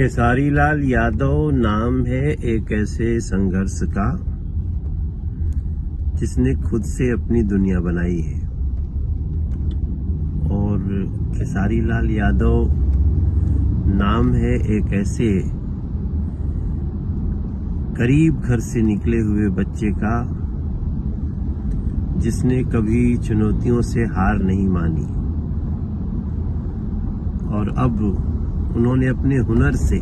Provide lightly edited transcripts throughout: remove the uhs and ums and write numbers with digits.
खेसारी लाल यादव नाम है एक ऐसे संघर्ष का जिसने खुद से अपनी दुनिया बनाई है। और खेसारी लाल यादव नाम है एक ऐसे गरीब घर से निकले हुए बच्चे का जिसने कभी चुनौतियों से हार नहीं मानी और अब उन्होंने अपने हुनर से,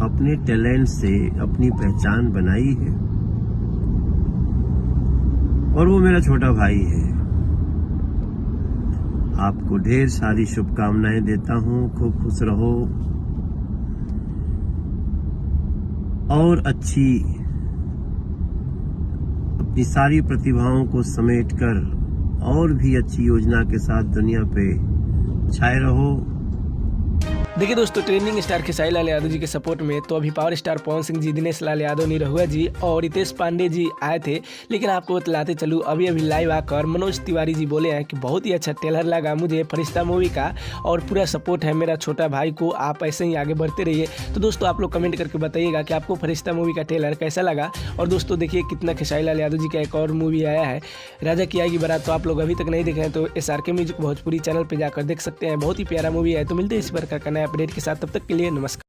अपने टैलेंट से अपनी पहचान बनाई है और वो मेरा छोटा भाई है। आपको ढेर सारी शुभकामनाएं देता हूं। खूब खुश रहो और अच्छी अपनी सारी प्रतिभाओं को समेटकर और भी अच्छी योजना के साथ दुनिया पे छाए रहो। देखिए दोस्तों, ट्रेंडिंग स्टार खेसारी लाल यादव जी के सपोर्ट में तो अभी पावर स्टार पवन सिंह जी, दिनेश लाल यादव, निरहुआ जी और रितेश पांडे जी आए थे। लेकिन आपको बतलाते चलूँ, अभी लाइव आकर मनोज तिवारी जी बोले हैं कि बहुत ही अच्छा ट्रेलर लगा मुझे फरिश्ता मूवी का और पूरा सपोर्ट है मेरा छोटा भाई को, आप ऐसे ही आगे बढ़ते रहिए। तो दोस्तों आप लोग कमेंट करके बताइएगा कि आपको फरिश्ता मूवी का ट्रेलर कैसा लगा। और दोस्तों देखिए कितना खेसारी लाल यादव जी का एक और मूवी आया है, राजा की आएगी बारात। तो आप लोग अभी तक नहीं देखे हैं तो SRK म्यूजिक भोजपुरी चैनल पर जाकर देख सकते हैं। बहुत ही प्यारा मूवी है। तो मिलते हैं इस प्रकार का नया अपडेट के साथ, तब तक के लिए नमस्कार।